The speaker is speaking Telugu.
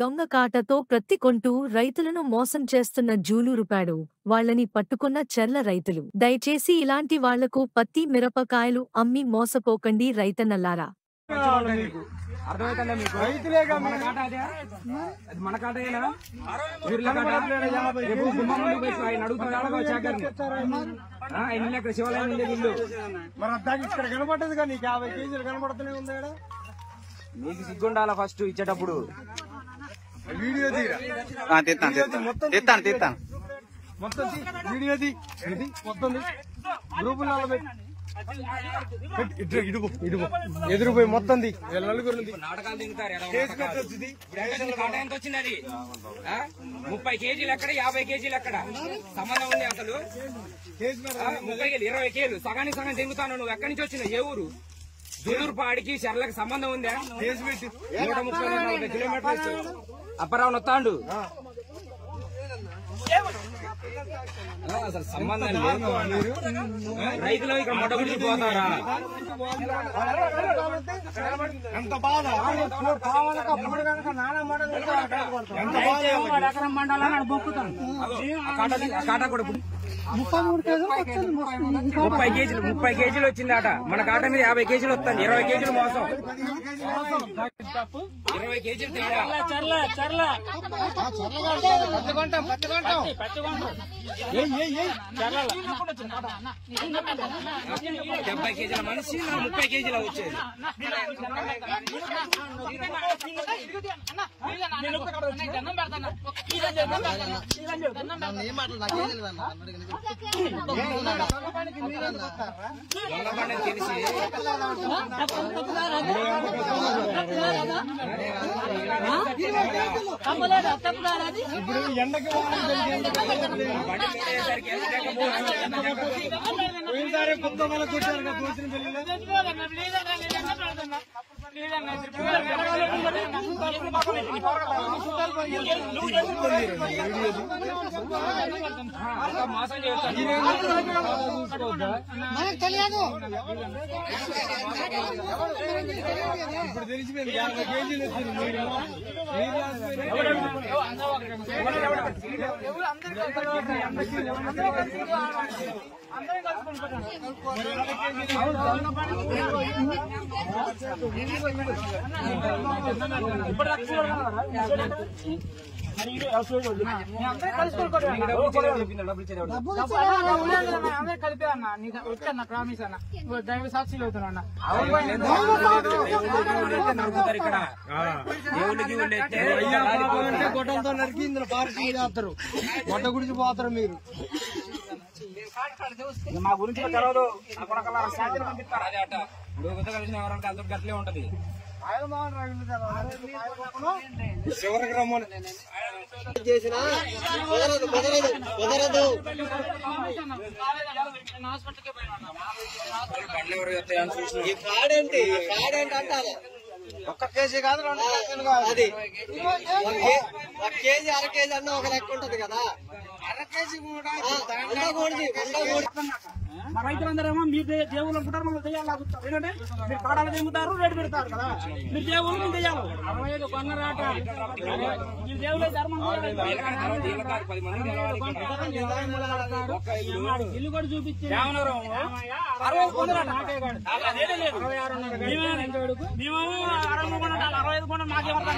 దొంగ కాటతో ప్రత్తి కొంటూ రైతులను మోసం చేస్తున్న జూలూరుపాడు వాళ్ళని పట్టుకున్న చెర్ల రైతులు. దయచేసి ఇలాంటి వాళ్లకు పత్తి మిరపకాయలు అమ్మి మోసపోకండి రైతన్నలారా. మీకు సిగ్గుండాలా ఫస్ట్ ఇచ్చేటప్పుడు వీడియో తీస్తాను మొత్తం వీడియో మొత్తం గ్రూపులలో ఎదురుపోయి మొత్తం నలుగురు నాటకాలు దిగుతారు. ఎంత వచ్చింది అది 30 కేజీలు ఎక్కడ 50 కేజీలు ఎక్కడ సంబంధం ఉంది అసలు 30 కేజీలు 20 కేజీలు సగానికి సగం దిగుతాను. నువ్వు ఎక్కడి నుంచి వచ్చినావు? ఏ ఊరు? జూలూరుపాడికి చెర్లకు సంబంధం ఉందా? 130 కిలోమీటర్లు అప్పరావు నొత్తాండు. అసలు సంబంధం లేదు. రైతులు ఇక్కడ మొట్ట గురించి పోతారా? ఎంత బాధ కాటా కూడా 30 కేజీలు వచ్చిందట. మన కాట మీద 50 కేజీలు వస్తుంది. 20 కేజీలు మోసం, 20 కేజీలు తేడా. 70 కేజీల మనిషి 30 కేజీల వచ్చేది. తెలిసి ఇప్పుడు ఎండకి పోయినసారి కొత్త వాళ్ళ కొట్టారు కదా దోచిన మోసం చేస్తాను. ఇప్పుడు తెలిసిపోయింది 50 కేజీలు కలిపే అన్న వచ్చాన్న ప్రామిస్ అన్న దైవ సాక్షి అవుతున్నా ఇక్కడ గొడ్డలతో నరికి ఇందులో పార్కింగ్ చేస్తారు. గొడ్డ గురించి పోతారు మీరు. మా గురించి తెలవదు. పంపిస్తారు అదే అట. ఇప్పుడు కలిసిన ఎవరంటే అంత గట్లే ఉంటది. చివరికి రమ్మని చేసిన కుదరదు. ఈ ఫ్రాడ్ ఏంటి అంటారు. 1 కేజీ కాదు 2 కేజీలు కాదు. అది 1 కేజీ 1/2 కేజీ అన్న ఒక లెక్క ఉంటది కదా. 1/2 కేజీ కూడా మా రైతులందరేమో మీరు దేవుళ్ళు అనుకుంటారు, మమ్మల్ని దెయ్యాలాగుతారు. ఎందుకంటే మీరు కాడాలు తెంగుతారు, రేటు పెడతారు కదా. మీరు దేవుళ్ళు మీరు దెయ్యాలు 65 కొన్నరాట. మీరు దేవుళ్ళ ధర్మం ఇల్లు కూడా చూపించి 60 కొన్నరాట. మేము 65 కొన్నాం, 65 కొన్నాం. మాకేమర్థం